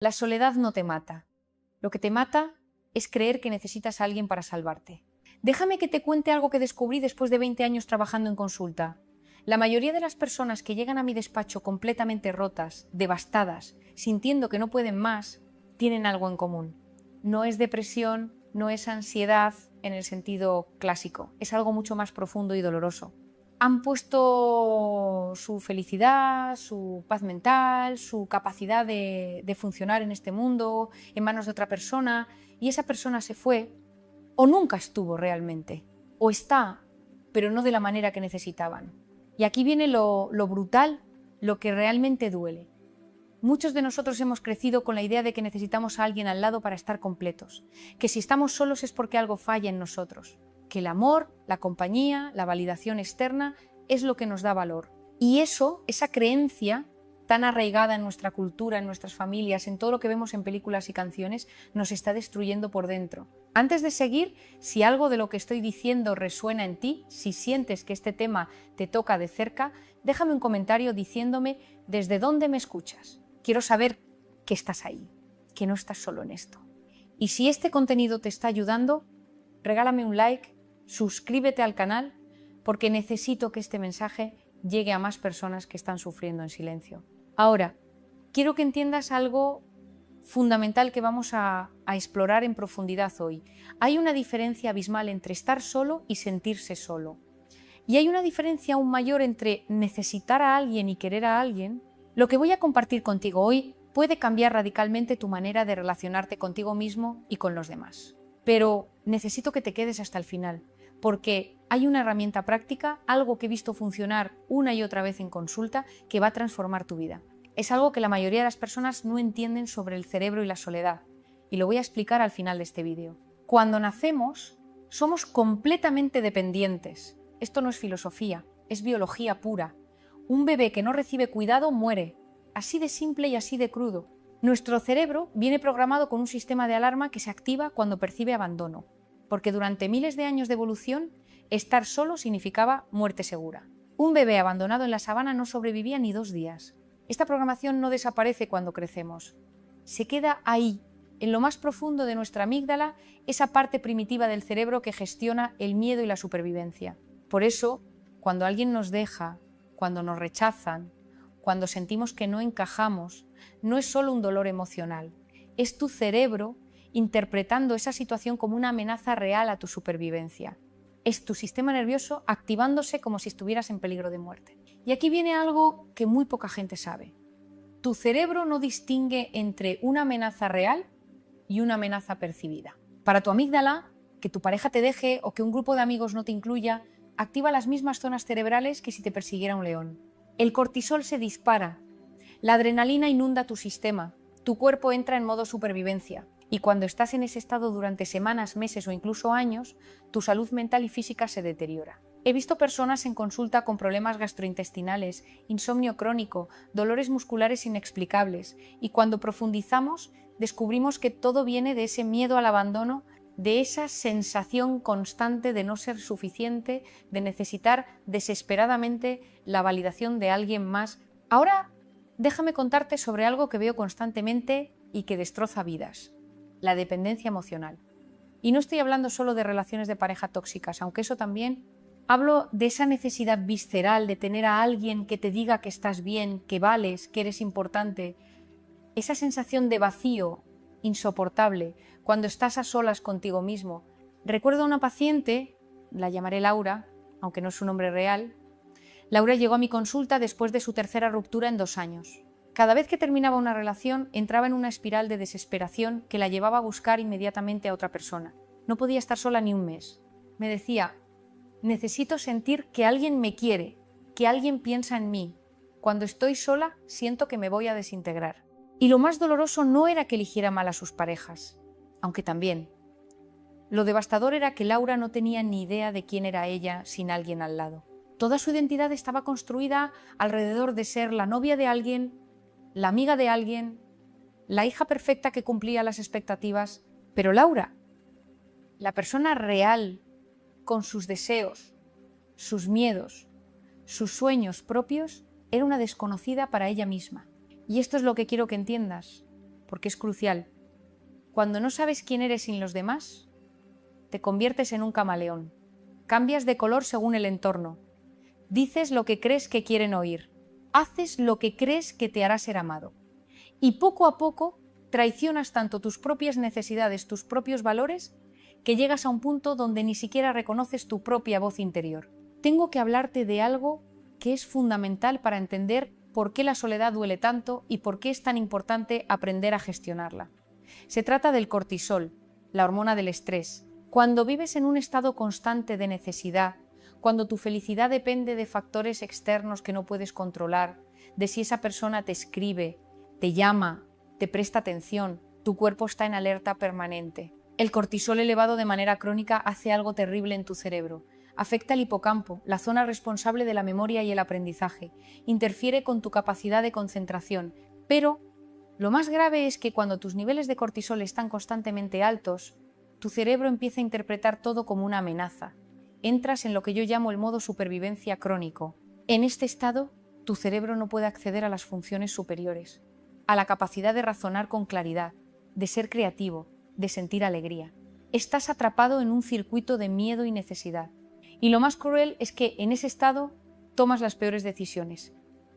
La soledad no te mata. Lo que te mata es creer que necesitas a alguien para salvarte. Déjame que te cuente algo que descubrí después de 20 años trabajando en consulta. La mayoría de las personas que llegan a mi despacho completamente rotas, devastadas, sintiendo que no pueden más, tienen algo en común. No es depresión, no es ansiedad en el sentido clásico, es algo mucho más profundo y doloroso. Han puesto su felicidad, su paz mental, su capacidad de funcionar en este mundo en manos de otra persona, y esa persona se fue o nunca estuvo realmente, o está, pero no de la manera que necesitaban. Y aquí viene lo brutal, lo que realmente duele. Muchos de nosotros hemos crecido con la idea de que necesitamos a alguien al lado para estar completos, que si estamos solos es porque algo falla en nosotros, que el amor, la compañía, la validación externa es lo que nos da valor. Y eso, esa creencia tan arraigada en nuestra cultura, en nuestras familias, en todo lo que vemos en películas y canciones, nos está destruyendo por dentro. Antes de seguir, si algo de lo que estoy diciendo resuena en ti, si sientes que este tema te toca de cerca, déjame un comentario diciéndome desde dónde me escuchas. Quiero saber que estás ahí, que no estás solo en esto. Y si este contenido te está ayudando, regálame un like, suscríbete al canal, porque necesito que este mensaje llegue a más personas que están sufriendo en silencio. Ahora, quiero que entiendas algo fundamental que vamos a explorar en profundidad hoy. Hay una diferencia abismal entre estar solo y sentirse solo. Y hay una diferencia aún mayor entre necesitar a alguien y querer a alguien. Lo que voy a compartir contigo hoy puede cambiar radicalmente tu manera de relacionarte contigo mismo y con los demás. Pero necesito que te quedes hasta el final, porque hay una herramienta práctica, algo que he visto funcionar una y otra vez en consulta, que va a transformar tu vida. Es algo que la mayoría de las personas no entienden sobre el cerebro y la soledad, y lo voy a explicar al final de este vídeo. Cuando nacemos, somos completamente dependientes. Esto no es filosofía, es biología pura. Un bebé que no recibe cuidado muere, así de simple y así de crudo. Nuestro cerebro viene programado con un sistema de alarma que se activa cuando percibe abandono, porque durante miles de años de evolución, estar solo significaba muerte segura. Un bebé abandonado en la sabana no sobrevivía ni 2 días. Esta programación no desaparece cuando crecemos. Se queda ahí, en lo más profundo de nuestra amígdala, esa parte primitiva del cerebro que gestiona el miedo y la supervivencia. Por eso, cuando alguien nos deja, cuando nos rechazan, cuando sentimos que no encajamos, no es solo un dolor emocional, es tu cerebro interpretando esa situación como una amenaza real a tu supervivencia. Es tu sistema nervioso activándose como si estuvieras en peligro de muerte. Y aquí viene algo que muy poca gente sabe. Tu cerebro no distingue entre una amenaza real y una amenaza percibida. Para tu amígdala, que tu pareja te deje o que un grupo de amigos no te incluya, activa las mismas zonas cerebrales que si te persiguiera un león. El cortisol se dispara, la adrenalina inunda tu sistema, tu cuerpo entra en modo supervivencia. Y cuando estás en ese estado durante semanas, meses o incluso años, tu salud mental y física se deteriora. He visto personas en consulta con problemas gastrointestinales, insomnio crónico, dolores musculares inexplicables, y cuando profundizamos descubrimos que todo viene de ese miedo al abandono, de esa sensación constante de no ser suficiente, de necesitar desesperadamente la validación de alguien más. Ahora, déjame contarte sobre algo que veo constantemente y que destroza vidas: la dependencia emocional. Y no estoy hablando solo de relaciones de pareja tóxicas, aunque eso también. Hablo de esa necesidad visceral de tener a alguien que te diga que estás bien, que vales, que eres importante. Esa sensación de vacío insoportable cuando estás a solas contigo mismo. Recuerdo a una paciente, la llamaré Laura, aunque no es su nombre real. Laura llegó a mi consulta después de su tercera ruptura en 2 años. Cada vez que terminaba una relación, entraba en una espiral de desesperación que la llevaba a buscar inmediatamente a otra persona. No podía estar sola ni un mes. Me decía: necesito sentir que alguien me quiere, que alguien piensa en mí. Cuando estoy sola, siento que me voy a desintegrar. Y lo más doloroso no era que eligiera mal a sus parejas, aunque también. Lo devastador era que Laura no tenía ni idea de quién era ella sin alguien al lado. Toda su identidad estaba construida alrededor de ser la novia de alguien, la amiga de alguien, la hija perfecta que cumplía las expectativas. Pero Laura, la persona real, con sus deseos, sus miedos, sus sueños propios, era una desconocida para ella misma. Y esto es lo que quiero que entiendas. porque es crucial. Cuando no sabes quién eres sin los demás, te conviertes en un camaleón. Cambias de color según el entorno. Dices lo que crees que quieren oír. Haces lo que crees que te hará ser amado. Y poco a poco traicionas tanto tus propias necesidades, tus propios valores, que llegas a un punto donde ni siquiera reconoces tu propia voz interior. Tengo que hablarte de algo que es fundamental para entender por qué la soledad duele tanto y por qué es tan importante aprender a gestionarla. Se trata del cortisol, la hormona del estrés. Cuando vives en un estado constante de necesidad, cuando tu felicidad depende de factores externos que no puedes controlar, de si esa persona te escribe, te llama, te presta atención, tu cuerpo está en alerta permanente. El cortisol elevado de manera crónica hace algo terrible en tu cerebro. Afecta el hipocampo, la zona responsable de la memoria y el aprendizaje. Interfiere con tu capacidad de concentración. Pero lo más grave es que cuando tus niveles de cortisol están constantemente altos, tu cerebro empieza a interpretar todo como una amenaza. Entras en lo que yo llamo el modo supervivencia crónico. En este estado, tu cerebro no puede acceder a las funciones superiores, a la capacidad de razonar con claridad, de ser creativo, de sentir alegría. Estás atrapado en un circuito de miedo y necesidad. Y lo más cruel es que en ese estado tomas las peores decisiones.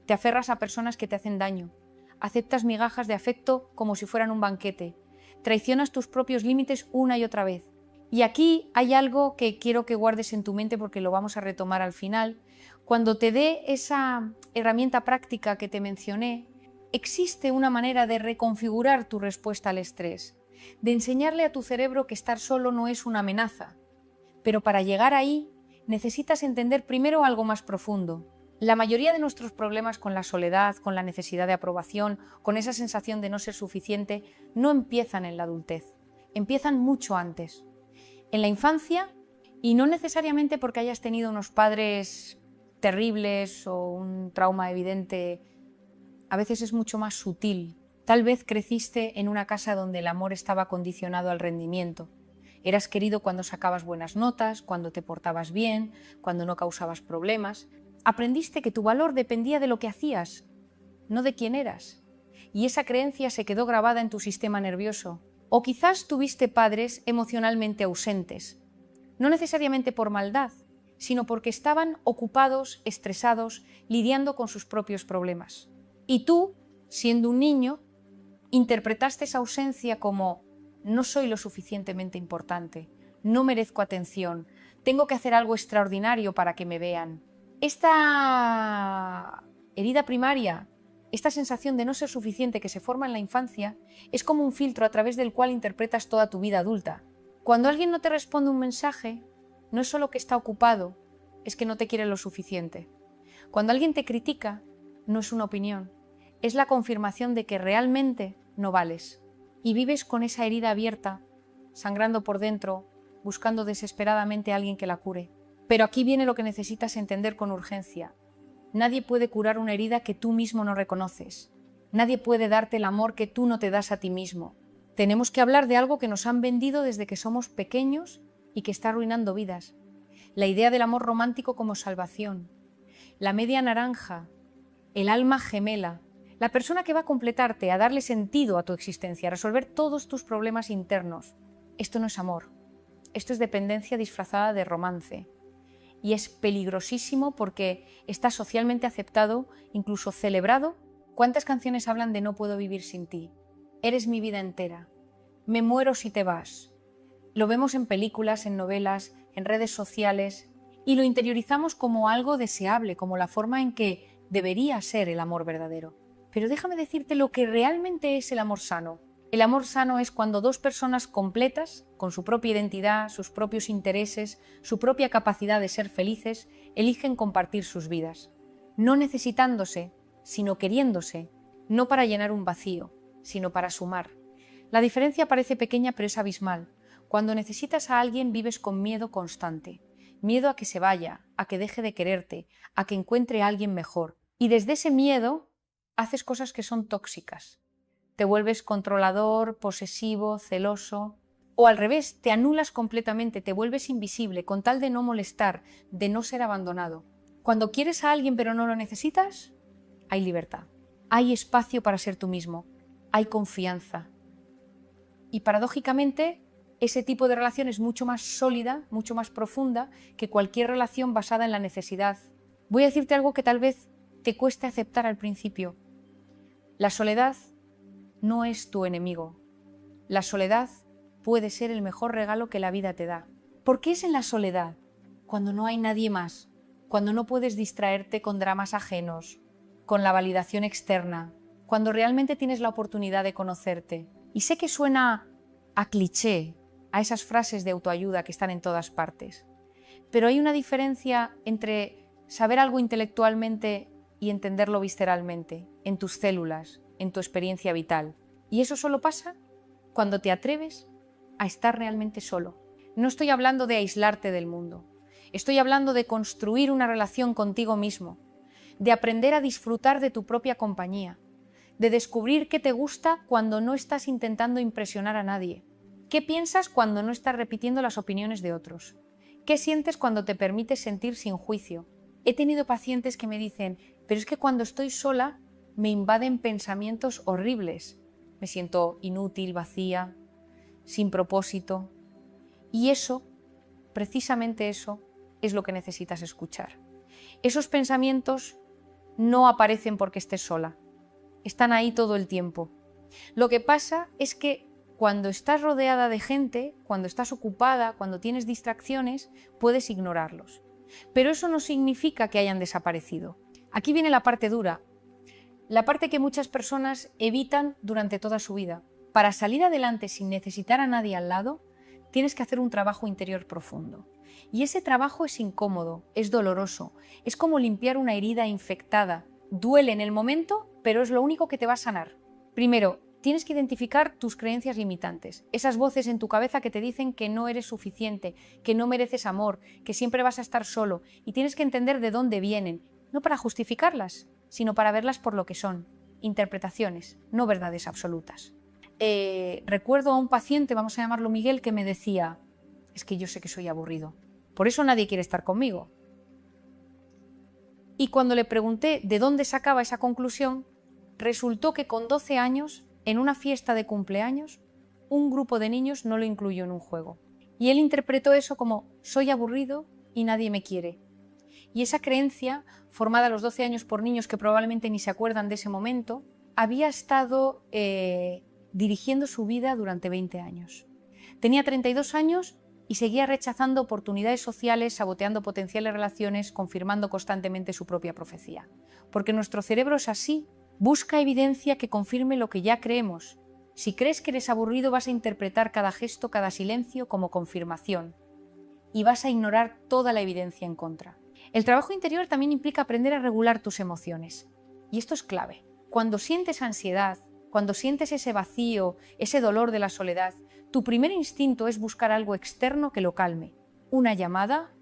Te aferras a personas que te hacen daño. Aceptas migajas de afecto como si fueran un banquete. Traicionas tus propios límites una y otra vez. Y aquí hay algo que quiero que guardes en tu mente porque lo vamos a retomar al final. Cuando te dé esa herramienta práctica que te mencioné, existe una manera de reconfigurar tu respuesta al estrés, de enseñarle a tu cerebro que estar solo no es una amenaza. Pero para llegar ahí, necesitas entender primero algo más profundo. La mayoría de nuestros problemas con la soledad, con la necesidad de aprobación, con esa sensación de no ser suficiente, no empiezan en la adultez, empiezan mucho antes. En la infancia, y no necesariamente porque hayas tenido unos padres terribles o un trauma evidente, a veces es mucho más sutil. Tal vez creciste en una casa donde el amor estaba condicionado al rendimiento. Eras querido cuando sacabas buenas notas, cuando te portabas bien, cuando no causabas problemas. Aprendiste que tu valor dependía de lo que hacías, no de quién eras. Y esa creencia se quedó grabada en tu sistema nervioso. O quizás tuviste padres emocionalmente ausentes, no necesariamente por maldad, sino porque estaban ocupados, estresados, lidiando con sus propios problemas. Y tú, siendo un niño, interpretaste esa ausencia como no soy lo suficientemente importante, no merezco atención, tengo que hacer algo extraordinario para que me vean. Esta herida primaria, esta sensación de no ser suficiente que se forma en la infancia, es como un filtro a través del cual interpretas toda tu vida adulta. Cuando alguien no te responde un mensaje, no es solo que está ocupado, es que no te quiere lo suficiente. Cuando alguien te critica, no es una opinión, es la confirmación de que realmente no vales. Y vives con esa herida abierta, sangrando por dentro, buscando desesperadamente a alguien que la cure. Pero aquí viene lo que necesitas entender con urgencia. Nadie puede curar una herida que tú mismo no reconoces. Nadie puede darte el amor que tú no te das a ti mismo. Tenemos que hablar de algo que nos han vendido desde que somos pequeños y que está arruinando vidas. La idea del amor romántico como salvación. La media naranja. El alma gemela. La persona que va a completarte, a darle sentido a tu existencia, a resolver todos tus problemas internos. Esto no es amor. Esto es dependencia disfrazada de romance. Y es peligrosísimo porque está socialmente aceptado, incluso celebrado. ¿Cuántas canciones hablan de no puedo vivir sin ti? Eres mi vida entera. Me muero si te vas. Lo vemos en películas, en novelas, en redes sociales y lo interiorizamos como algo deseable, como la forma en que debería ser el amor verdadero. Pero déjame decirte lo que realmente es el amor sano. El amor sano es cuando dos personas completas, con su propia identidad, sus propios intereses, su propia capacidad de ser felices, eligen compartir sus vidas. No necesitándose, sino queriéndose, no para llenar un vacío, sino para sumar. La diferencia parece pequeña pero es abismal. Cuando necesitas a alguien vives con miedo constante. Miedo a que se vaya, a que deje de quererte, a que encuentre a alguien mejor. Y desde ese miedo haces cosas que son tóxicas. Te vuelves controlador, posesivo, celoso. O al revés, te anulas completamente, te vuelves invisible con tal de no molestar, de no ser abandonado. Cuando quieres a alguien pero no lo necesitas, hay libertad. Hay espacio para ser tú mismo. hay confianza. Y paradójicamente, ese tipo de relación es mucho más sólida, mucho más profunda que cualquier relación basada en la necesidad. Voy a decirte algo que tal vez te cueste aceptar al principio. La soledad no es tu enemigo. La soledad puede ser el mejor regalo que la vida te da. ¿Por qué es en la soledad? Cuando no hay nadie más, cuando no puedes distraerte con dramas ajenos, con la validación externa, cuando realmente tienes la oportunidad de conocerte. Y sé que suena a cliché, a esas frases de autoayuda que están en todas partes, pero hay una diferencia entre saber algo intelectualmente y entenderlo visceralmente, en tus células, en tu experiencia vital. Y eso solo pasa cuando te atreves a estar realmente solo. No estoy hablando de aislarte del mundo. Estoy hablando de construir una relación contigo mismo, de aprender a disfrutar de tu propia compañía, de descubrir qué te gusta cuando no estás intentando impresionar a nadie. ¿Qué piensas cuando no estás repitiendo las opiniones de otros? ¿Qué sientes cuando te permites sentir sin juicio? He tenido pacientes que me dicen, pero es que cuando estoy sola me invaden pensamientos horribles. Me siento inútil, vacía, sin propósito. Y eso, precisamente eso, es lo que necesitas escuchar. Esos pensamientos no aparecen porque estés sola. Están ahí todo el tiempo. Lo que pasa es que cuando estás rodeada de gente, cuando estás ocupada, cuando tienes distracciones, puedes ignorarlos. Pero eso no significa que hayan desaparecido. Aquí viene la parte dura, la parte que muchas personas evitan durante toda su vida. Para salir adelante sin necesitar a nadie al lado, tienes que hacer un trabajo interior profundo. Y ese trabajo es incómodo, es doloroso, es como limpiar una herida infectada. Duele en el momento, pero es lo único que te va a sanar. Primero, tienes que identificar tus creencias limitantes, esas voces en tu cabeza que te dicen que no eres suficiente, que no mereces amor, que siempre vas a estar solo, y tienes que entender de dónde vienen, no para justificarlas, sino para verlas por lo que son, interpretaciones, no verdades absolutas. Recuerdo a un paciente, vamos a llamarlo Miguel, que me decía, es que yo sé que soy aburrido, por eso nadie quiere estar conmigo. Y cuando le pregunté de dónde sacaba esa conclusión, resultó que con 12 años, en una fiesta de cumpleaños, un grupo de niños no lo incluyó en un juego. Y él interpretó eso como soy aburrido y nadie me quiere. Y esa creencia, formada a los 12 años por niños que probablemente ni se acuerdan de ese momento, había estado dirigiendo su vida durante 20 años. Tenía 32 años y seguía rechazando oportunidades sociales, saboteando potenciales relaciones, confirmando constantemente su propia profecía. Porque nuestro cerebro es así, busca evidencia que confirme lo que ya creemos. Si crees que eres aburrido, vas a interpretar cada gesto, cada silencio como confirmación y vas a ignorar toda la evidencia en contra. El trabajo interior también implica aprender a regular tus emociones. Y esto es clave. Cuando sientes ansiedad, cuando sientes ese vacío, ese dolor de la soledad, tu primer instinto es buscar algo externo que lo calme. Una llamada,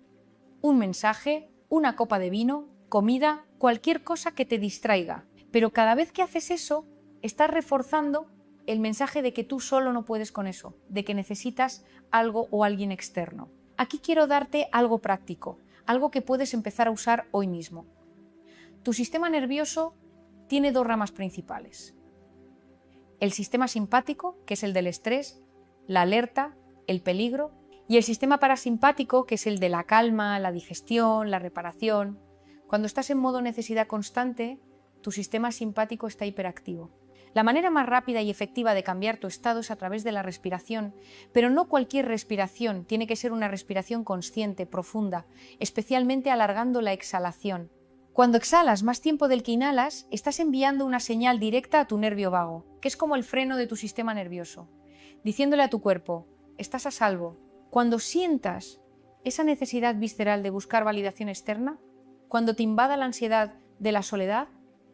un mensaje, una copa de vino, comida, cualquier cosa que te distraiga. Pero cada vez que haces eso, estás reforzando el mensaje de que tú solo no puedes con eso, de que necesitas algo o alguien externo. Aquí quiero darte algo práctico, algo que puedes empezar a usar hoy mismo. Tu sistema nervioso tiene dos ramas principales. El sistema simpático, que es el del estrés, la alerta, el peligro, y el sistema parasimpático, que es el de la calma, la digestión, la reparación. Cuando estás en modo necesidad constante, tu sistema simpático está hiperactivo. La manera más rápida y efectiva de cambiar tu estado es a través de la respiración, pero no cualquier respiración, tiene que ser una respiración consciente, profunda, especialmente alargando la exhalación. Cuando exhalas más tiempo del que inhalas, estás enviando una señal directa a tu nervio vago, que es como el freno de tu sistema nervioso, diciéndole a tu cuerpo, estás a salvo. Cuando sientas esa necesidad visceral de buscar validación externa, cuando te invada la ansiedad de la soledad,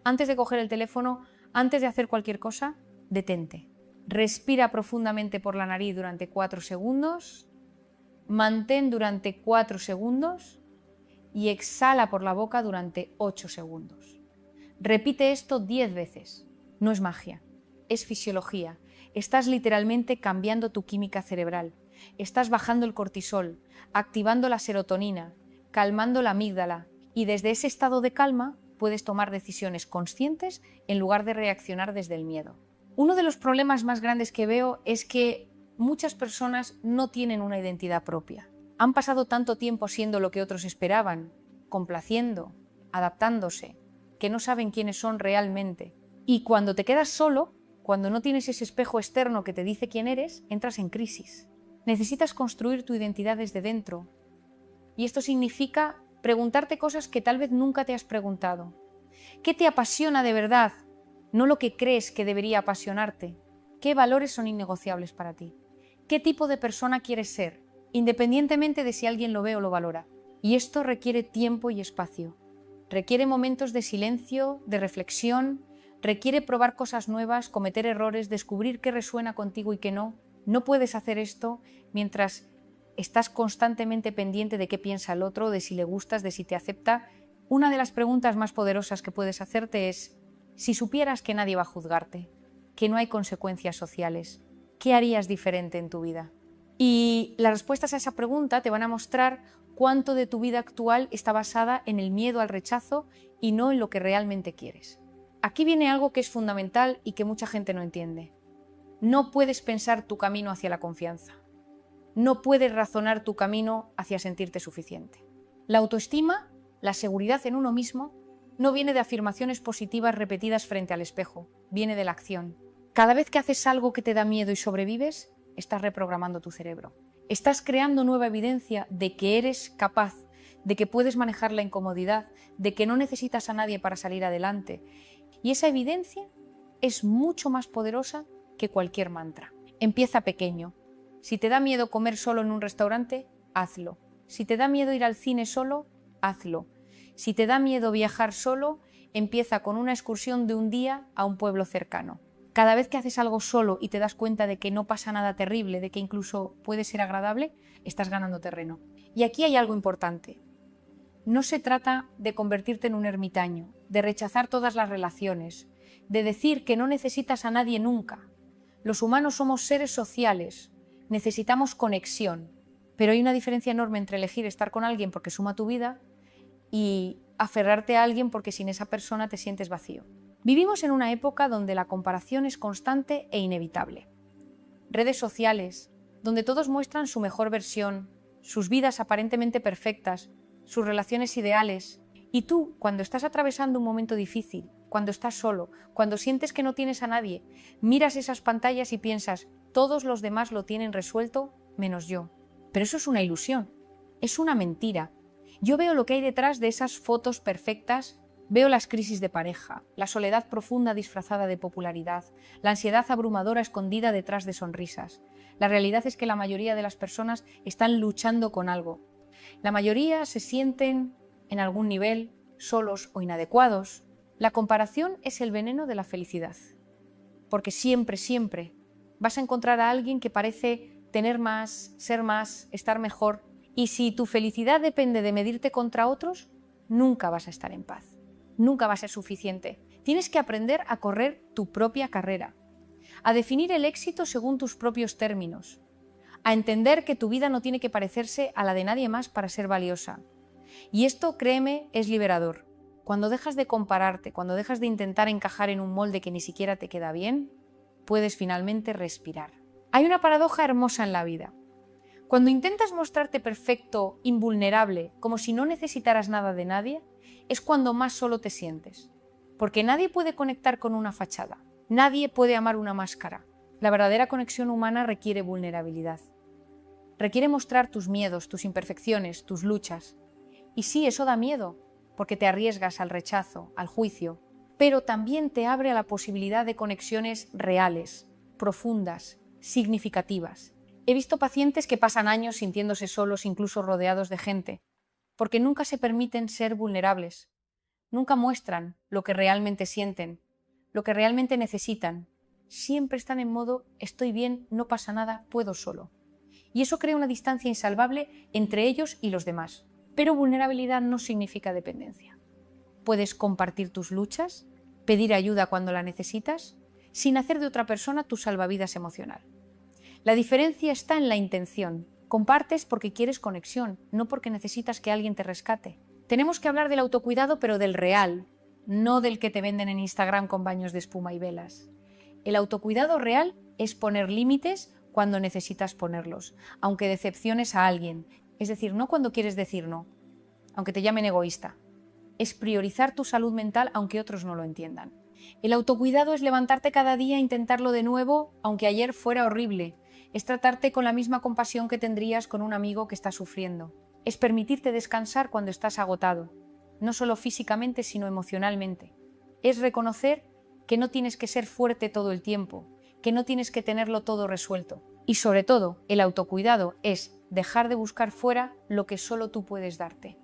antes de coger el teléfono, antes de hacer cualquier cosa, detente. Respira profundamente por la nariz durante 4 segundos, mantén durante 4 segundos y exhala por la boca durante 8 segundos. Repite esto 10 veces. No es magia, es fisiología. Estás literalmente cambiando tu química cerebral. Estás bajando el cortisol, activando la serotonina, calmando la amígdala y desde ese estado de calma puedes tomar decisiones conscientes en lugar de reaccionar desde el miedo. Uno de los problemas más grandes que veo es que muchas personas no tienen una identidad propia. Han pasado tanto tiempo siendo lo que otros esperaban, complaciendo, adaptándose, que no saben quiénes son realmente. Y cuando te quedas solo, cuando no tienes ese espejo externo que te dice quién eres, entras en crisis. Necesitas construir tu identidad desde dentro. Y esto significa preguntarte cosas que tal vez nunca te has preguntado. ¿Qué te apasiona de verdad? No lo que crees que debería apasionarte. ¿Qué valores son innegociables para ti? ¿Qué tipo de persona quieres ser? Independientemente de si alguien lo ve o lo valora. Y esto requiere tiempo y espacio. Requiere momentos de silencio, de reflexión, requiere probar cosas nuevas, cometer errores, descubrir qué resuena contigo y qué no. No puedes hacer esto mientras estás constantemente pendiente de qué piensa el otro, de si le gustas, de si te acepta. Una de las preguntas más poderosas que puedes hacerte es: si supieras que nadie va a juzgarte, que no hay consecuencias sociales, ¿qué harías diferente en tu vida? Y las respuestas a esa pregunta te van a mostrar cuánto de tu vida actual está basada en el miedo al rechazo y no en lo que realmente quieres. Aquí viene algo que es fundamental y que mucha gente no entiende. No puedes pensar tu camino hacia la confianza. No puedes razonar tu camino hacia sentirte suficiente. La autoestima, la seguridad en uno mismo, no viene de afirmaciones positivas repetidas frente al espejo, viene de la acción. Cada vez que haces algo que te da miedo y sobrevives, estás reprogramando tu cerebro. Estás creando nueva evidencia de que eres capaz, de que puedes manejar la incomodidad, de que no necesitas a nadie para salir adelante. Y esa evidencia es mucho más poderosa que cualquier mantra. Empieza pequeño. Si te da miedo comer solo en un restaurante, hazlo. Si te da miedo ir al cine solo, hazlo. Si te da miedo viajar solo, empieza con una excursión de un día a un pueblo cercano. Cada vez que haces algo solo y te das cuenta de que no pasa nada terrible, de que incluso puede ser agradable, estás ganando terreno. Y aquí hay algo importante. No se trata de convertirte en un ermitaño, de rechazar todas las relaciones, de decir que no necesitas a nadie nunca. Los humanos somos seres sociales, necesitamos conexión, pero hay una diferencia enorme entre elegir estar con alguien porque suma tu vida y aferrarte a alguien porque sin esa persona te sientes vacío. Vivimos en una época donde la comparación es constante e inevitable. Redes sociales, donde todos muestran su mejor versión, sus vidas aparentemente perfectas, sus relaciones ideales. Y tú, cuando estás atravesando un momento difícil, cuando estás solo, cuando sientes que no tienes a nadie, miras esas pantallas y piensas: todos los demás lo tienen resuelto, menos yo. Pero eso es una ilusión, es una mentira. Yo veo lo que hay detrás de esas fotos perfectas. Veo las crisis de pareja, la soledad profunda disfrazada de popularidad, la ansiedad abrumadora escondida detrás de sonrisas. La realidad es que la mayoría de las personas están luchando con algo. La mayoría se sienten, en algún nivel, solos o inadecuados. La comparación es el veneno de la felicidad. Porque siempre, siempre vas a encontrar a alguien que parece tener más, ser más, estar mejor. Y si tu felicidad depende de medirte contra otros, nunca vas a estar en paz. Nunca va a ser suficiente. Tienes que aprender a correr tu propia carrera, a definir el éxito según tus propios términos, a entender que tu vida no tiene que parecerse a la de nadie más para ser valiosa. Y esto, créeme, es liberador. Cuando dejas de compararte, cuando dejas de intentar encajar en un molde que ni siquiera te queda bien, puedes finalmente respirar. Hay una paradoja hermosa en la vida. Cuando intentas mostrarte perfecto, invulnerable, como si no necesitaras nada de nadie, es cuando más solo te sientes. Porque nadie puede conectar con una fachada. Nadie puede amar una máscara. La verdadera conexión humana requiere vulnerabilidad. Requiere mostrar tus miedos, tus imperfecciones, tus luchas. Y sí, eso da miedo, porque te arriesgas al rechazo, al juicio, pero también te abre a la posibilidad de conexiones reales, profundas, significativas. He visto pacientes que pasan años sintiéndose solos, incluso rodeados de gente, porque nunca se permiten ser vulnerables, nunca muestran lo que realmente sienten, lo que realmente necesitan. Siempre están en modo: estoy bien, no pasa nada, puedo solo. Y eso crea una distancia insalvable entre ellos y los demás. Pero vulnerabilidad no significa dependencia. Puedes compartir tus luchas, pedir ayuda cuando la necesitas, sin hacer de otra persona tu salvavidas emocional. La diferencia está en la intención. Compartes porque quieres conexión, no porque necesitas que alguien te rescate. Tenemos que hablar del autocuidado, pero del real, no del que te venden en Instagram con baños de espuma y velas. El autocuidado real es poner límites cuando necesitas ponerlos, aunque decepciones a alguien, es decir, no cuando quieres decir no, aunque te llamen egoísta. Es priorizar tu salud mental aunque otros no lo entiendan. El autocuidado es levantarte cada día e intentarlo de nuevo, aunque ayer fuera horrible. Es tratarte con la misma compasión que tendrías con un amigo que está sufriendo. Es permitirte descansar cuando estás agotado, no solo físicamente, sino emocionalmente. Es reconocer que no tienes que ser fuerte todo el tiempo, que no tienes que tenerlo todo resuelto. Y sobre todo, el autocuidado es dejar de buscar fuera lo que solo tú puedes darte.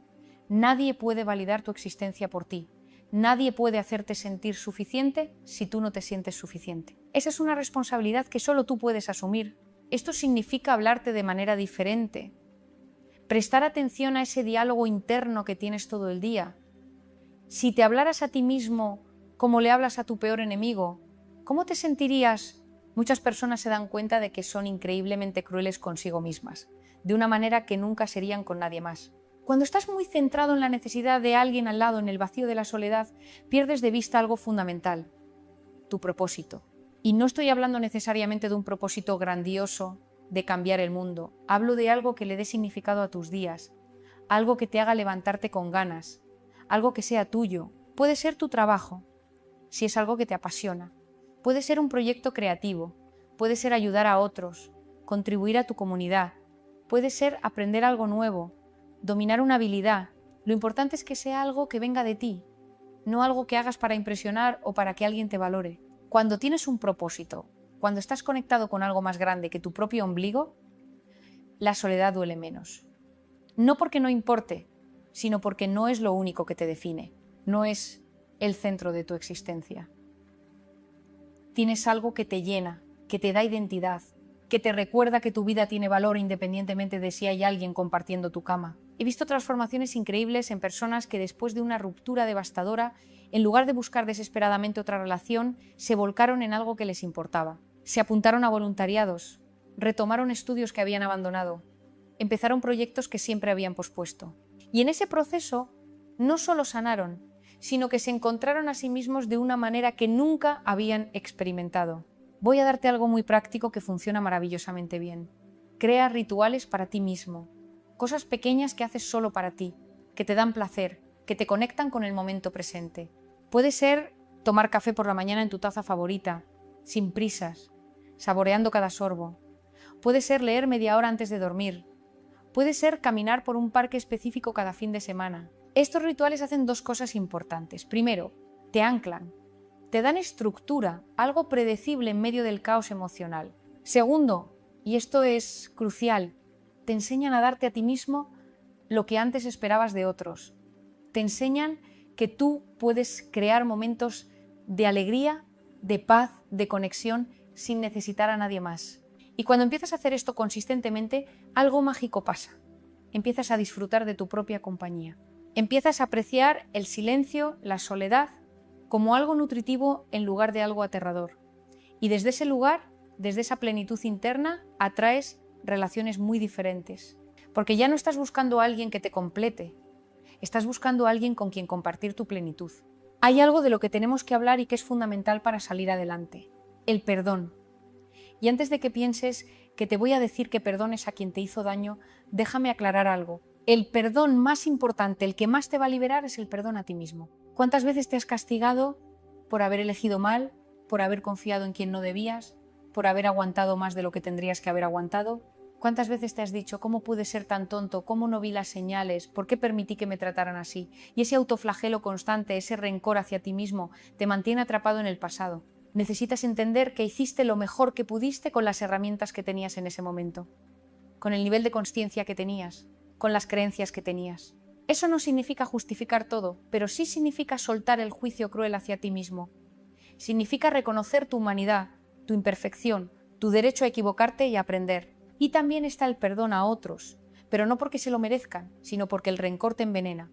Nadie puede validar tu existencia por ti. Nadie puede hacerte sentir suficiente si tú no te sientes suficiente. Esa es una responsabilidad que solo tú puedes asumir. Esto significa hablarte de manera diferente, prestar atención a ese diálogo interno que tienes todo el día. Si te hablaras a ti mismo como le hablas a tu peor enemigo, ¿cómo te sentirías? Muchas personas se dan cuenta de que son increíblemente crueles consigo mismas, de una manera que nunca serían con nadie más. Cuando estás muy centrado en la necesidad de alguien al lado, en el vacío de la soledad, pierdes de vista algo fundamental, tu propósito. Y no estoy hablando necesariamente de un propósito grandioso de cambiar el mundo. Hablo de algo que le dé significado a tus días, algo que te haga levantarte con ganas, algo que sea tuyo. Puede ser tu trabajo, si es algo que te apasiona. Puede ser un proyecto creativo, puede ser ayudar a otros, contribuir a tu comunidad, puede ser aprender algo nuevo, dominar una habilidad. Lo importante es que sea algo que venga de ti, no algo que hagas para impresionar o para que alguien te valore. Cuando tienes un propósito, cuando estás conectado con algo más grande que tu propio ombligo, la soledad duele menos. No porque no importe, sino porque no es lo único que te define, no es el centro de tu existencia. Tienes algo que te llena, que te da identidad, que te recuerda que tu vida tiene valor independientemente de si hay alguien compartiendo tu cama. He visto transformaciones increíbles en personas que después de una ruptura devastadora, en lugar de buscar desesperadamente otra relación, se volcaron en algo que les importaba. Se apuntaron a voluntariados, retomaron estudios que habían abandonado, empezaron proyectos que siempre habían pospuesto. Y en ese proceso no solo sanaron, sino que se encontraron a sí mismos de una manera que nunca habían experimentado. Voy a darte algo muy práctico que funciona maravillosamente bien. Crea rituales para ti mismo, cosas pequeñas que haces solo para ti, que te dan placer, que te conectan con el momento presente. Puede ser tomar café por la mañana en tu taza favorita, sin prisas, saboreando cada sorbo. Puede ser leer media hora antes de dormir. Puede ser caminar por un parque específico cada fin de semana. Estos rituales hacen dos cosas importantes. Primero, te anclan, te dan estructura, algo predecible en medio del caos emocional. Segundo, y esto es crucial, te enseñan a darte a ti mismo lo que antes esperabas de otros. Te enseñan que tú puedes crear momentos de alegría, de paz, de conexión, sin necesitar a nadie más. Y cuando empiezas a hacer esto consistentemente, algo mágico pasa. Empiezas a disfrutar de tu propia compañía. Empiezas a apreciar el silencio, la soledad, como algo nutritivo en lugar de algo aterrador. Y desde ese lugar, desde esa plenitud interna, atraes relaciones muy diferentes. Porque ya no estás buscando a alguien que te complete, estás buscando a alguien con quien compartir tu plenitud. Hay algo de lo que tenemos que hablar y que es fundamental para salir adelante: el perdón. Y antes de que pienses que te voy a decir que perdones a quien te hizo daño, déjame aclarar algo. El perdón más importante, el que más te va a liberar, es el perdón a ti mismo. ¿Cuántas veces te has castigado por haber elegido mal, por haber confiado en quien no debías, por haber aguantado más de lo que tendrías que haber aguantado? ¿Cuántas veces te has dicho: ¿cómo pude ser tan tonto? ¿Cómo no vi las señales? ¿Por qué permití que me trataran así? Y ese autoflagelo constante, ese rencor hacia ti mismo, te mantiene atrapado en el pasado. Necesitas entender que hiciste lo mejor que pudiste con las herramientas que tenías en ese momento, con el nivel de consciencia que tenías, con las creencias que tenías. Eso no significa justificar todo, pero sí significa soltar el juicio cruel hacia ti mismo. Significa reconocer tu humanidad, tu imperfección, tu derecho a equivocarte y a aprender. Y también está el perdón a otros, pero no porque se lo merezcan, sino porque el rencor te envenena.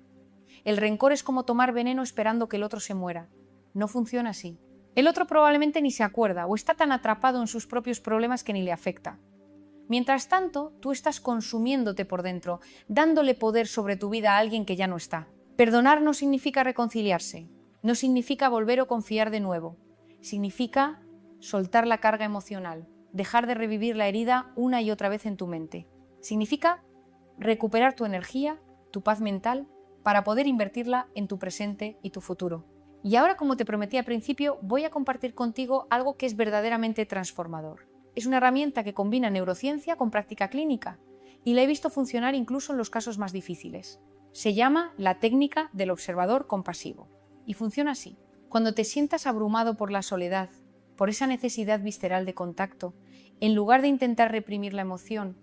El rencor es como tomar veneno esperando que el otro se muera. No funciona así. El otro probablemente ni se acuerda o está tan atrapado en sus propios problemas que ni le afecta. Mientras tanto, tú estás consumiéndote por dentro, dándole poder sobre tu vida a alguien que ya no está. Perdonar no significa reconciliarse, no significa volver o confiar de nuevo. Significa soltar la carga emocional, dejar de revivir la herida una y otra vez en tu mente. Significa recuperar tu energía, tu paz mental, para poder invertirla en tu presente y tu futuro. Y ahora, como te prometí al principio, voy a compartir contigo algo que es verdaderamente transformador. Es una herramienta que combina neurociencia con práctica clínica y la he visto funcionar incluso en los casos más difíciles. Se llama la técnica del observador compasivo y funciona así. Cuando te sientas abrumado por la soledad, por esa necesidad visceral de contacto, en lugar de intentar reprimir la emoción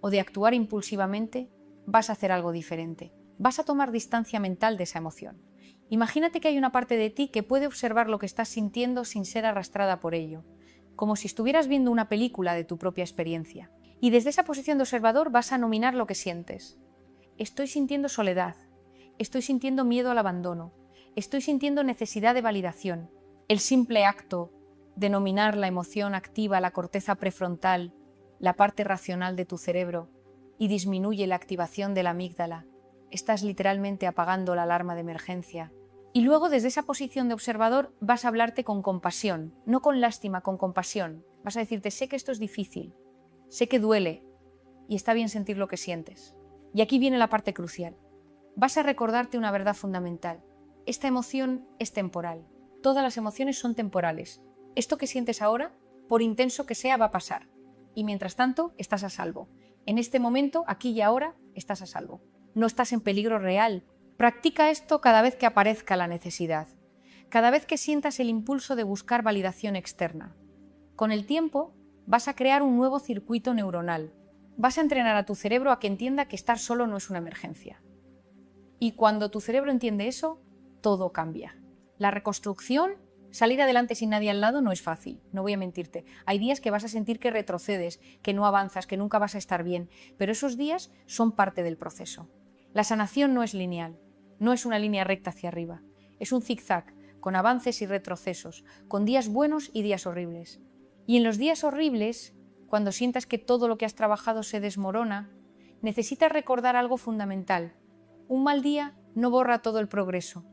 o de actuar impulsivamente, vas a hacer algo diferente. Vas a tomar distancia mental de esa emoción. Imagínate que hay una parte de ti que puede observar lo que estás sintiendo sin ser arrastrada por ello, como si estuvieras viendo una película de tu propia experiencia. Y desde esa posición de observador vas a nominar lo que sientes. Estoy sintiendo soledad, estoy sintiendo miedo al abandono, estoy sintiendo necesidad de validación. El simple acto de nominar la emoción activa la corteza prefrontal, la parte racional de tu cerebro, y disminuye la activación de la amígdala. Estás literalmente apagando la alarma de emergencia. Y luego, desde esa posición de observador, vas a hablarte con compasión, no con lástima, con compasión. Vas a decirte, sé que esto es difícil, sé que duele, y está bien sentir lo que sientes. Y aquí viene la parte crucial. Vas a recordarte una verdad fundamental. Esta emoción es temporal. Todas las emociones son temporales. Esto que sientes ahora, por intenso que sea, va a pasar. Y mientras tanto, estás a salvo. En este momento, aquí y ahora, estás a salvo. No estás en peligro real. Practica esto cada vez que aparezca la necesidad, cada vez que sientas el impulso de buscar validación externa. Con el tiempo, vas a crear un nuevo circuito neuronal. Vas a entrenar a tu cerebro a que entienda que estar solo no es una emergencia. Y cuando tu cerebro entiende eso, todo cambia. La reconstrucción, salir adelante sin nadie al lado, no es fácil, no voy a mentirte. Hay días que vas a sentir que retrocedes, que no avanzas, que nunca vas a estar bien, pero esos días son parte del proceso. La sanación no es lineal, no es una línea recta hacia arriba, es un zigzag, con avances y retrocesos, con días buenos y días horribles. Y en los días horribles, cuando sientas que todo lo que has trabajado se desmorona, necesitas recordar algo fundamental. Un mal día no borra todo el progreso.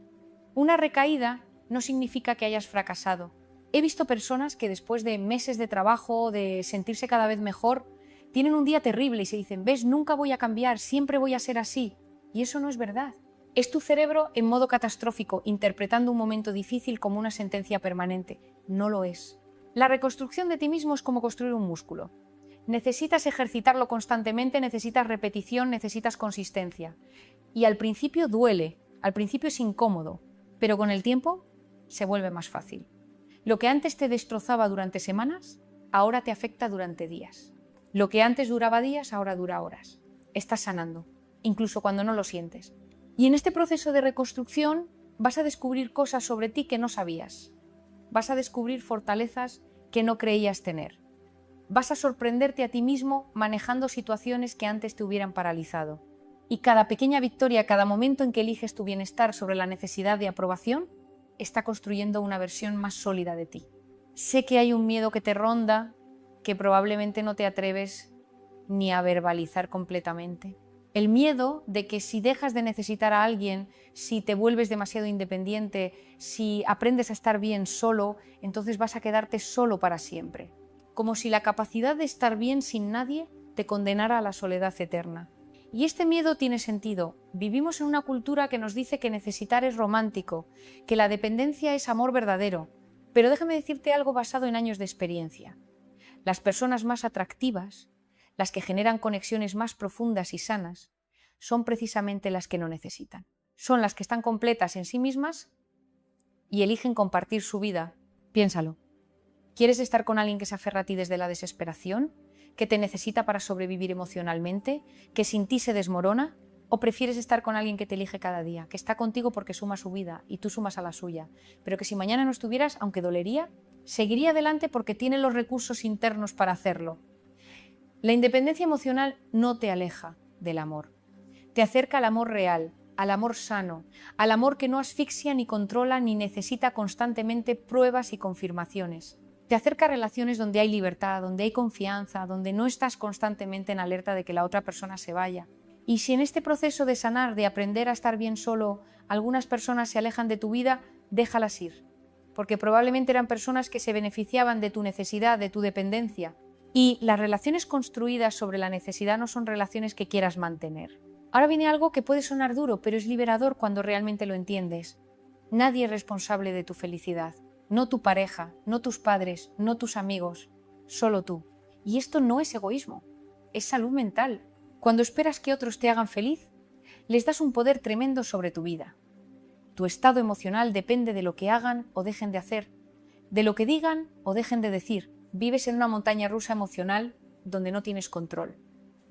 Una recaída no significa que hayas fracasado. He visto personas que después de meses de trabajo, de sentirse cada vez mejor, tienen un día terrible y se dicen, ves, nunca voy a cambiar, siempre voy a ser así. Y eso no es verdad. Es tu cerebro en modo catastrófico, interpretando un momento difícil como una sentencia permanente. No lo es. La reconstrucción de ti mismo es como construir un músculo. Necesitas ejercitarlo constantemente, necesitas repetición, necesitas consistencia. Y al principio duele, al principio es incómodo, pero con el tiempo se vuelve más fácil. Lo que antes te destrozaba durante semanas, ahora te afecta durante días. Lo que antes duraba días, ahora dura horas. Estás sanando, incluso cuando no lo sientes. Y en este proceso de reconstrucción vas a descubrir cosas sobre ti que no sabías. Vas a descubrir fortalezas que no creías tener. Vas a sorprenderte a ti mismo manejando situaciones que antes te hubieran paralizado. Y cada pequeña victoria, cada momento en que eliges tu bienestar sobre la necesidad de aprobación, está construyendo una versión más sólida de ti. Sé que hay un miedo que te ronda, que probablemente no te atreves ni a verbalizar completamente. El miedo de que si dejas de necesitar a alguien, si te vuelves demasiado independiente, si aprendes a estar bien solo, entonces vas a quedarte solo para siempre. Como si la capacidad de estar bien sin nadie te condenara a la soledad eterna. Y este miedo tiene sentido. Vivimos en una cultura que nos dice que necesitar es romántico, que la dependencia es amor verdadero. Pero déjame decirte algo basado en años de experiencia. Las personas más atractivas, las que generan conexiones más profundas y sanas, son precisamente las que no necesitan. Son las que están completas en sí mismas y eligen compartir su vida. Piénsalo. ¿Quieres estar con alguien que se aferra a ti desde la desesperación? ¿Que te necesita para sobrevivir emocionalmente? ¿Que sin ti se desmorona? ¿O prefieres estar con alguien que te elige cada día? Que está contigo porque suma su vida y tú sumas a la suya, pero que si mañana no estuvieras, aunque dolería, seguiría adelante porque tiene los recursos internos para hacerlo. La independencia emocional no te aleja del amor. Te acerca al amor real, al amor sano, al amor que no asfixia ni controla ni necesita constantemente pruebas y confirmaciones. Te acerca a relaciones donde hay libertad, donde hay confianza, donde no estás constantemente en alerta de que la otra persona se vaya. Y si en este proceso de sanar, de aprender a estar bien solo, algunas personas se alejan de tu vida, déjalas ir. porque probablemente eran personas que se beneficiaban de tu necesidad, de tu dependencia. Y las relaciones construidas sobre la necesidad no son relaciones que quieras mantener. Ahora viene algo que puede sonar duro, pero es liberador cuando realmente lo entiendes. Nadie es responsable de tu felicidad. No tu pareja, no tus padres, no tus amigos, solo tú. Y esto no es egoísmo, es salud mental. Cuando esperas que otros te hagan feliz, les das un poder tremendo sobre tu vida. Tu estado emocional depende de lo que hagan o dejen de hacer, de lo que digan o dejen de decir. Vives en una montaña rusa emocional donde no tienes control.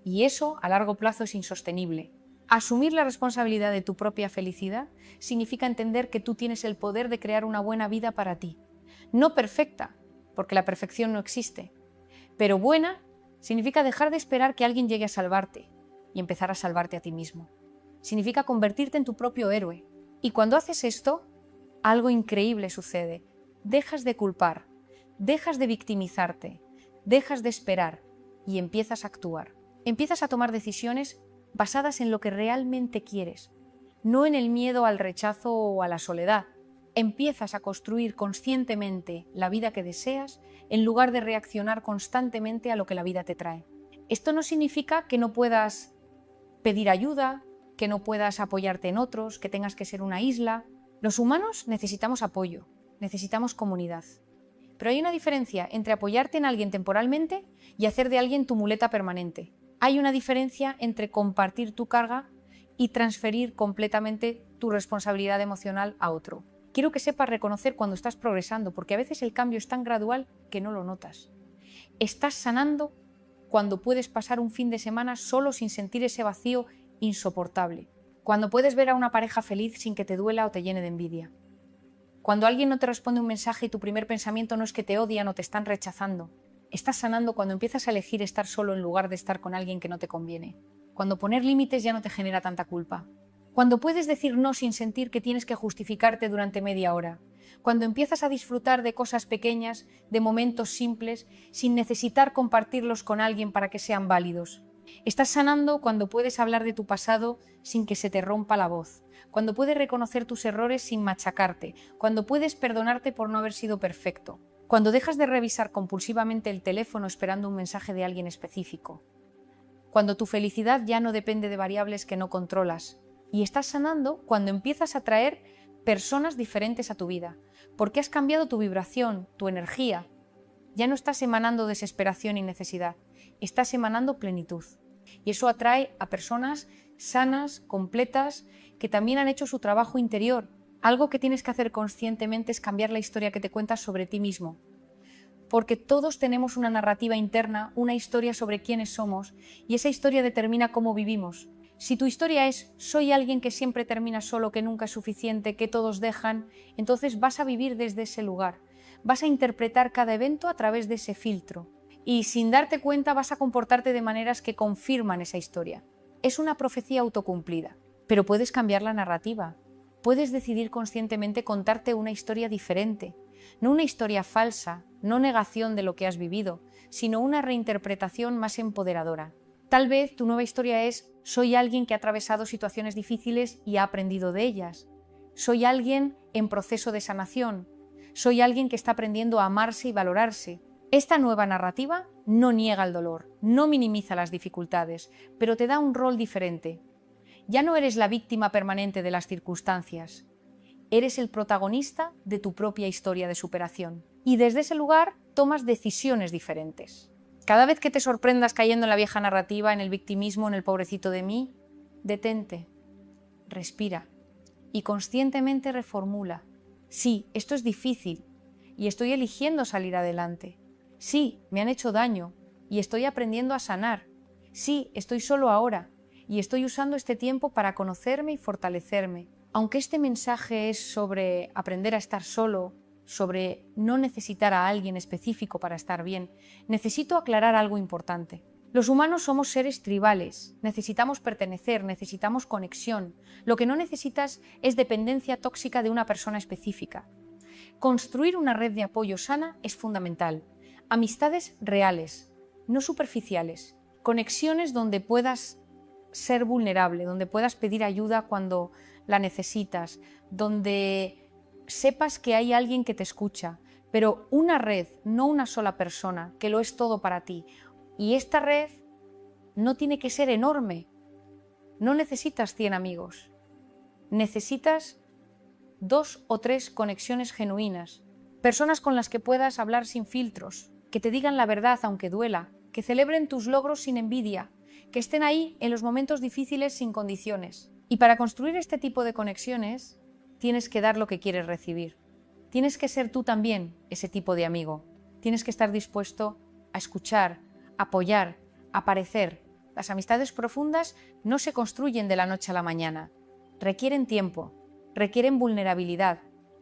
Y eso, a largo plazo, es insostenible. Asumir la responsabilidad de tu propia felicidad significa entender que tú tienes el poder de crear una buena vida para ti. No perfecta, porque la perfección no existe, pero buena significa dejar de esperar que alguien llegue a salvarte y empezar a salvarte a ti mismo. Significa convertirte en tu propio héroe. Y cuando haces esto, algo increíble sucede. Dejas de culpar, dejas de victimizarte, dejas de esperar y empiezas a actuar. Empiezas a tomar decisiones basadas en lo que realmente quieres, no en el miedo al rechazo o a la soledad. Empiezas a construir conscientemente la vida que deseas en lugar de reaccionar constantemente a lo que la vida te trae. Esto no significa que no puedas pedir ayuda, que no puedas apoyarte en otros, que tengas que ser una isla. Los humanos necesitamos apoyo, necesitamos comunidad. Pero hay una diferencia entre apoyarte en alguien temporalmente y hacer de alguien tu muleta permanente. Hay una diferencia entre compartir tu carga y transferir completamente tu responsabilidad emocional a otro. Quiero que sepas reconocer cuando estás progresando, porque a veces el cambio es tan gradual que no lo notas. Estás sanando cuando puedes pasar un fin de semana solo sin sentir ese vacío insoportable. Cuando puedes ver a una pareja feliz sin que te duela o te llene de envidia. Cuando alguien no te responde un mensaje y tu primer pensamiento no es que te odian o te están rechazando. Estás sanando cuando empiezas a elegir estar solo en lugar de estar con alguien que no te conviene. Cuando poner límites ya no te genera tanta culpa. Cuando puedes decir no sin sentir que tienes que justificarte durante media hora. Cuando empiezas a disfrutar de cosas pequeñas, de momentos simples, sin necesitar compartirlos con alguien para que sean válidos. Estás sanando cuando puedes hablar de tu pasado sin que se te rompa la voz, cuando puedes reconocer tus errores sin machacarte, cuando puedes perdonarte por no haber sido perfecto, cuando dejas de revisar compulsivamente el teléfono esperando un mensaje de alguien específico, cuando tu felicidad ya no depende de variables que no controlas, y estás sanando cuando empiezas a traer personas diferentes a tu vida, porque has cambiado tu vibración, tu energía. Ya no estás emanando desesperación y necesidad, estás emanando plenitud. Y eso atrae a personas sanas, completas, que también han hecho su trabajo interior. Algo que tienes que hacer conscientemente es cambiar la historia que te cuentas sobre ti mismo. Porque todos tenemos una narrativa interna, una historia sobre quiénes somos, y esa historia determina cómo vivimos. Si tu historia es soy alguien que siempre termina solo, que nunca es suficiente, que todos dejan, entonces vas a vivir desde ese lugar. Vas a interpretar cada evento a través de ese filtro. Y sin darte cuenta vas a comportarte de maneras que confirman esa historia. Es una profecía autocumplida, pero puedes cambiar la narrativa. Puedes decidir conscientemente contarte una historia diferente, no una historia falsa, no negación de lo que has vivido, sino una reinterpretación más empoderadora. Tal vez tu nueva historia es soy alguien que ha atravesado situaciones difíciles y ha aprendido de ellas. Soy alguien en proceso de sanación. Soy alguien que está aprendiendo a amarse y valorarse. Esta nueva narrativa no niega el dolor, no minimiza las dificultades, pero te da un rol diferente. Ya no eres la víctima permanente de las circunstancias. Eres el protagonista de tu propia historia de superación. Y desde ese lugar tomas decisiones diferentes. Cada vez que te sorprendas cayendo en la vieja narrativa, en el victimismo, en el pobrecito de mí, detente, respira y conscientemente reformula. Sí, esto es difícil y estoy eligiendo salir adelante. Sí, me han hecho daño y estoy aprendiendo a sanar. Sí, estoy solo ahora y estoy usando este tiempo para conocerme y fortalecerme. Aunque este mensaje es sobre aprender a estar solo, sobre no necesitar a alguien específico para estar bien, necesito aclarar algo importante. Los humanos somos seres tribales, necesitamos pertenecer, necesitamos conexión. Lo que no necesitas es dependencia tóxica de una persona específica. Construir una red de apoyo sana es fundamental. Amistades reales, no superficiales. Conexiones donde puedas ser vulnerable, donde puedas pedir ayuda cuando la necesitas, donde sepas que hay alguien que te escucha, pero una red, no una sola persona, que lo es todo para ti. Y esta red no tiene que ser enorme. No necesitas 100 amigos. Necesitas 2 o 3 conexiones genuinas, personas con las que puedas hablar sin filtros, que te digan la verdad aunque duela, que celebren tus logros sin envidia, que estén ahí en los momentos difíciles sin condiciones. Y para construir este tipo de conexiones, tienes que dar lo que quieres recibir. Tienes que ser tú también ese tipo de amigo. Tienes que estar dispuesto a escuchar, apoyar, aparecer. Las amistades profundas no se construyen de la noche a la mañana. Requieren tiempo, requieren vulnerabilidad,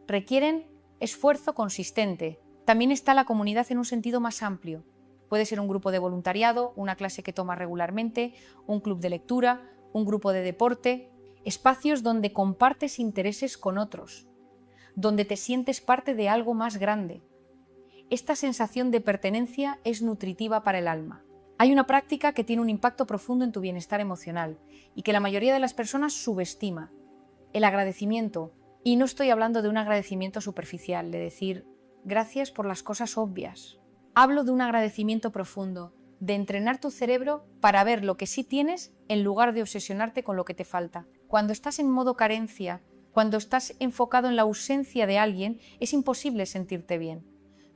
requieren esfuerzo consistente. También está la comunidad en un sentido más amplio. Puede ser un grupo de voluntariado, una clase que tomas regularmente, un club de lectura, un grupo de deporte, espacios donde compartes intereses con otros, donde te sientes parte de algo más grande. Esta sensación de pertenencia es nutritiva para el alma. Hay una práctica que tiene un impacto profundo en tu bienestar emocional y que la mayoría de las personas subestima: el agradecimiento. Y no estoy hablando de un agradecimiento superficial, de decir gracias por las cosas obvias. Hablo de un agradecimiento profundo, de entrenar tu cerebro para ver lo que sí tienes en lugar de obsesionarte con lo que te falta. Cuando estás en modo carencia, cuando estás enfocado en la ausencia de alguien, es imposible sentirte bien.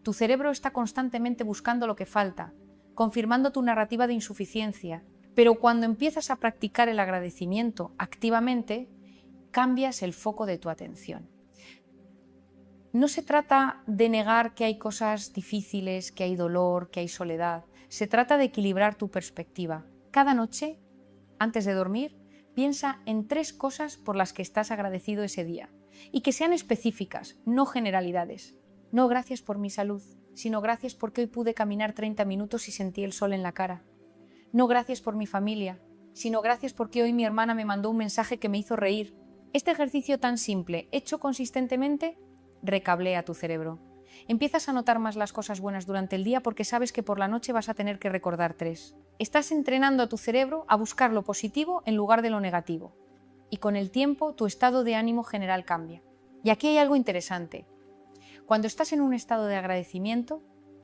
Tu cerebro está constantemente buscando lo que falta, confirmando tu narrativa de insuficiencia, pero cuando empiezas a practicar el agradecimiento activamente, cambias el foco de tu atención. No se trata de negar que hay cosas difíciles, que hay dolor, que hay soledad. Se trata de equilibrar tu perspectiva. Cada noche, antes de dormir, piensa en 3 cosas por las que estás agradecido ese día y que sean específicas, no generalidades. No gracias por mi salud, sino gracias porque hoy pude caminar 30 minutos y sentí el sol en la cara. No gracias por mi familia, sino gracias porque hoy mi hermana me mandó un mensaje que me hizo reír. Este ejercicio tan simple, hecho consistentemente, recablea tu cerebro. Empiezas a notar más las cosas buenas durante el día porque sabes que por la noche vas a tener que recordar 3. Estás entrenando a tu cerebro a buscar lo positivo en lugar de lo negativo. Y con el tiempo tu estado de ánimo general cambia. Y aquí hay algo interesante. Cuando estás en un estado de agradecimiento,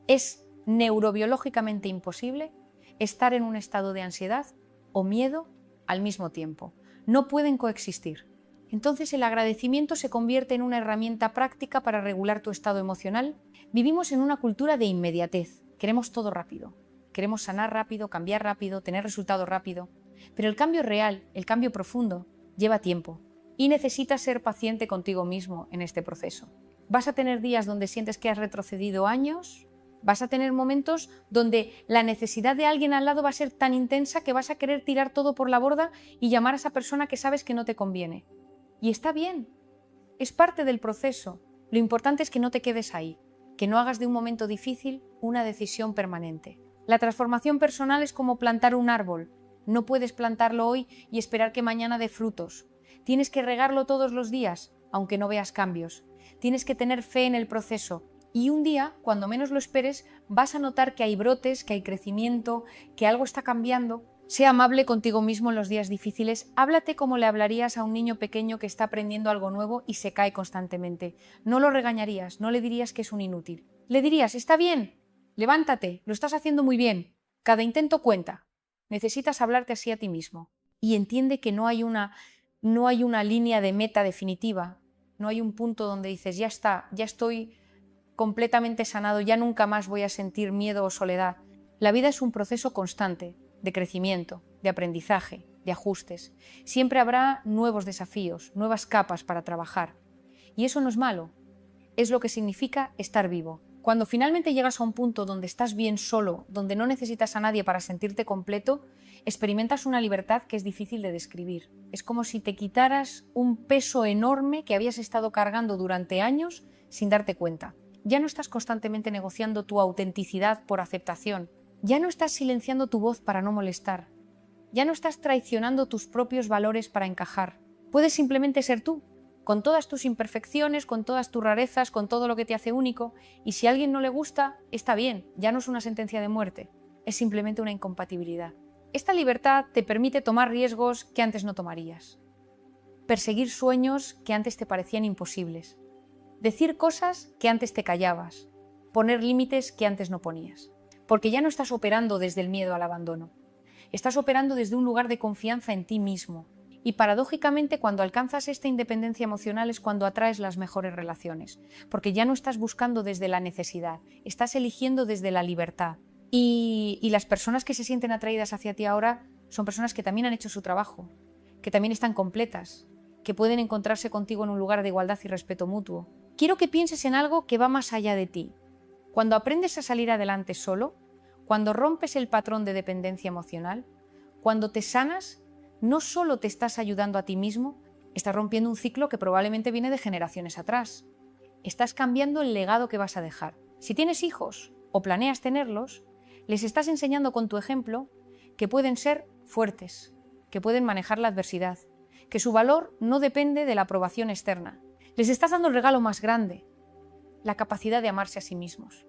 es neurobiológicamente imposible estar en un estado de ansiedad o miedo al mismo tiempo. No pueden coexistir. Entonces el agradecimiento se convierte en una herramienta práctica para regular tu estado emocional. Vivimos en una cultura de inmediatez. Queremos todo rápido. Queremos sanar rápido, cambiar rápido, tener resultados rápido. Pero el cambio real, el cambio profundo, lleva tiempo. Y necesitas ser paciente contigo mismo en este proceso. Vas a tener días donde sientes que has retrocedido años. Vas a tener momentos donde la necesidad de alguien al lado va a ser tan intensa que vas a querer tirar todo por la borda y llamar a esa persona que sabes que no te conviene. Y está bien, es parte del proceso. Lo importante es que no te quedes ahí, que no hagas de un momento difícil una decisión permanente. La transformación personal es como plantar un árbol. No puedes plantarlo hoy y esperar que mañana dé frutos. Tienes que regarlo todos los días, aunque no veas cambios. Tienes que tener fe en el proceso. Y un día, cuando menos lo esperes, vas a notar que hay brotes, que hay crecimiento, que algo está cambiando. Sé amable contigo mismo en los días difíciles. Háblate como le hablarías a un niño pequeño que está aprendiendo algo nuevo y se cae constantemente. No lo regañarías, no le dirías que es un inútil. Le dirías: está bien, levántate, lo estás haciendo muy bien. Cada intento cuenta. Necesitas hablarte así a ti mismo. Y entiende que no hay una línea de meta definitiva. No hay un punto donde dices: ya está, ya estoy completamente sanado, ya nunca más voy a sentir miedo o soledad. La vida es un proceso constante de crecimiento, de aprendizaje, de ajustes. Siempre habrá nuevos desafíos, nuevas capas para trabajar. Y eso no es malo, es lo que significa estar vivo. Cuando finalmente llegas a un punto donde estás bien solo, donde no necesitas a nadie para sentirte completo, experimentas una libertad que es difícil de describir. Es como si te quitaras un peso enorme que habías estado cargando durante años sin darte cuenta. Ya no estás constantemente negociando tu autenticidad por aceptación. Ya no estás silenciando tu voz para no molestar. Ya no estás traicionando tus propios valores para encajar. Puedes simplemente ser tú, con todas tus imperfecciones, con todas tus rarezas, con todo lo que te hace único, y si a alguien no le gusta, está bien, ya no es una sentencia de muerte, es simplemente una incompatibilidad. Esta libertad te permite tomar riesgos que antes no tomarías, perseguir sueños que antes te parecían imposibles, Decir cosas que antes te callabas, poner límites que antes no ponías. Porque ya no estás operando desde el miedo al abandono. Estás operando desde un lugar de confianza en ti mismo. Y paradójicamente, cuando alcanzas esta independencia emocional es cuando atraes las mejores relaciones. Porque ya no estás buscando desde la necesidad, estás eligiendo desde la libertad. Y las personas que se sienten atraídas hacia ti ahora son personas que también han hecho su trabajo, que también están completas, que pueden encontrarse contigo en un lugar de igualdad y respeto mutuo. Quiero que pienses en algo que va más allá de ti. Cuando aprendes a salir adelante solo, cuando rompes el patrón de dependencia emocional, cuando te sanas, no solo te estás ayudando a ti mismo, estás rompiendo un ciclo que probablemente viene de generaciones atrás. Estás cambiando el legado que vas a dejar. Si tienes hijos o planeas tenerlos, les estás enseñando con tu ejemplo que pueden ser fuertes, que pueden manejar la adversidad, que su valor no depende de la aprobación externa. Les estás dando el regalo más grande, la capacidad de amarse a sí mismos.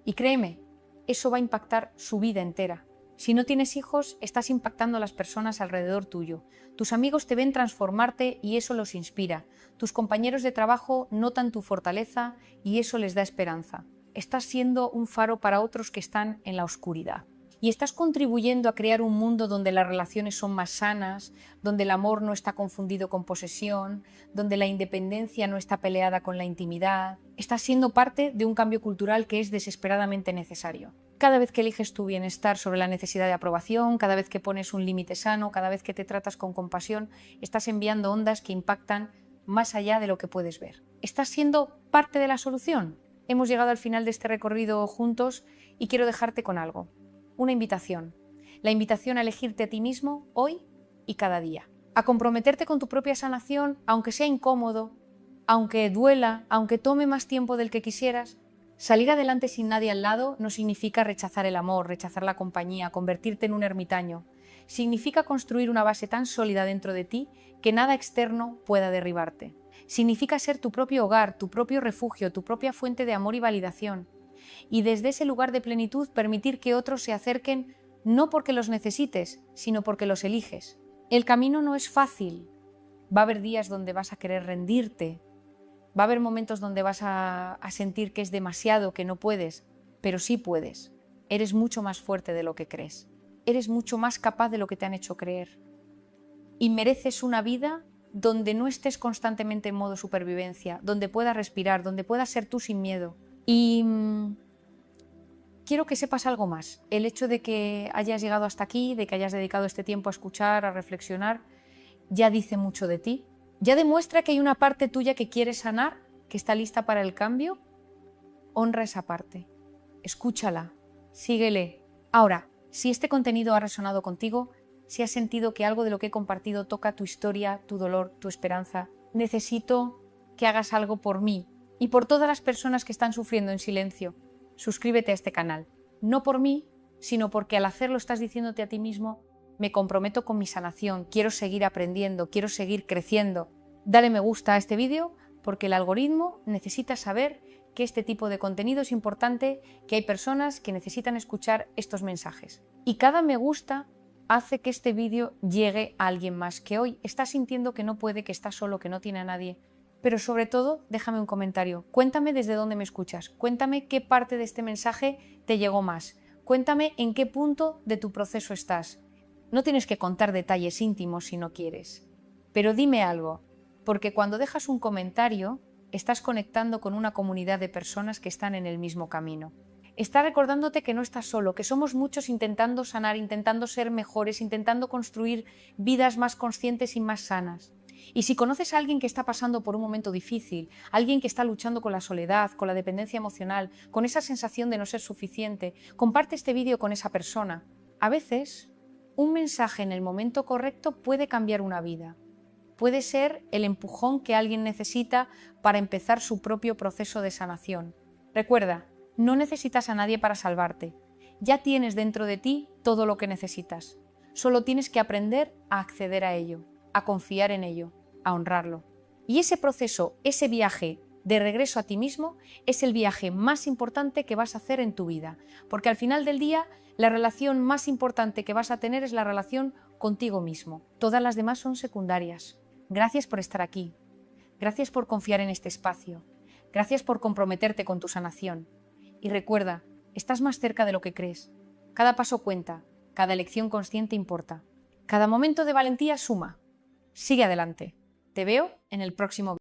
Y créeme, eso va a impactar su vida entera. Si no tienes hijos, estás impactando a las personas alrededor tuyo. Tus amigos te ven transformarte y eso los inspira. Tus compañeros de trabajo notan tu fortaleza y eso les da esperanza. Estás siendo un faro para otros que están en la oscuridad. Y estás contribuyendo a crear un mundo donde las relaciones son más sanas, donde el amor no está confundido con posesión, donde la independencia no está peleada con la intimidad. Estás siendo parte de un cambio cultural que es desesperadamente necesario. Cada vez que eliges tu bienestar sobre la necesidad de aprobación, cada vez que pones un límite sano, cada vez que te tratas con compasión, estás enviando ondas que impactan más allá de lo que puedes ver. ¿Estás siendo parte de la solución? Hemos llegado al final de este recorrido juntos y quiero dejarte con algo. Una invitación. La invitación a elegirte a ti mismo hoy y cada día. A comprometerte con tu propia sanación, aunque sea incómodo, aunque duela, aunque tome más tiempo del que quisieras. Salir adelante sin nadie al lado no significa rechazar el amor, rechazar la compañía, convertirte en un ermitaño. Significa construir una base tan sólida dentro de ti que nada externo pueda derribarte. Significa ser tu propio hogar, tu propio refugio, tu propia fuente de amor y validación. Y desde ese lugar de plenitud permitir que otros se acerquen no porque los necesites, sino porque los eliges. El camino no es fácil. Va a haber días donde vas a querer rendirte. Va a haber momentos donde vas a sentir que es demasiado, que no puedes, pero sí puedes. Eres mucho más fuerte de lo que crees. Eres mucho más capaz de lo que te han hecho creer. Y mereces una vida donde no estés constantemente en modo supervivencia, donde puedas respirar, donde puedas ser tú sin miedo. Y quiero que sepas algo más. El hecho de que hayas llegado hasta aquí, de que hayas dedicado este tiempo a escuchar, a reflexionar, ya dice mucho de ti. Ya demuestra que hay una parte tuya que quiere sanar, que está lista para el cambio. Honra esa parte. Escúchala. Síguele. Ahora, si este contenido ha resonado contigo, si has sentido que algo de lo que he compartido toca tu historia, tu dolor, tu esperanza, necesito que hagas algo por mí y por todas las personas que están sufriendo en silencio. Suscríbete a este canal. No por mí, sino porque al hacerlo estás diciéndote a ti mismo: me comprometo con mi sanación, quiero seguir aprendiendo, quiero seguir creciendo. Dale me gusta a este vídeo porque el algoritmo necesita saber que este tipo de contenido es importante, que hay personas que necesitan escuchar estos mensajes. Y cada me gusta hace que este vídeo llegue a alguien más que hoy está sintiendo que no puede, que está solo, que no tiene a nadie. Pero sobre todo, déjame un comentario. Cuéntame desde dónde me escuchas. Cuéntame qué parte de este mensaje te llegó más. Cuéntame en qué punto de tu proceso estás. No tienes que contar detalles íntimos si no quieres. Pero dime algo, porque cuando dejas un comentario, estás conectando con una comunidad de personas que están en el mismo camino. Está recordándote que no estás solo, que somos muchos intentando sanar, intentando ser mejores, intentando construir vidas más conscientes y más sanas. Y si conoces a alguien que está pasando por un momento difícil, alguien que está luchando con la soledad, con la dependencia emocional, con esa sensación de no ser suficiente, comparte este vídeo con esa persona. A veces, un mensaje en el momento correcto puede cambiar una vida. Puede ser el empujón que alguien necesita para empezar su propio proceso de sanación. Recuerda, no necesitas a nadie para salvarte. Ya tienes dentro de ti todo lo que necesitas. Solo tienes que aprender a acceder a ello, a confiar en ello, a honrarlo. Y ese proceso, ese viaje de regreso a ti mismo, es el viaje más importante que vas a hacer en tu vida. Porque al final del día, la relación más importante que vas a tener es la relación contigo mismo. Todas las demás son secundarias. Gracias por estar aquí. Gracias por confiar en este espacio. Gracias por comprometerte con tu sanación. Y recuerda, estás más cerca de lo que crees. Cada paso cuenta, cada elección consciente importa. Cada momento de valentía suma. Sigue adelante. Te veo en el próximo vídeo.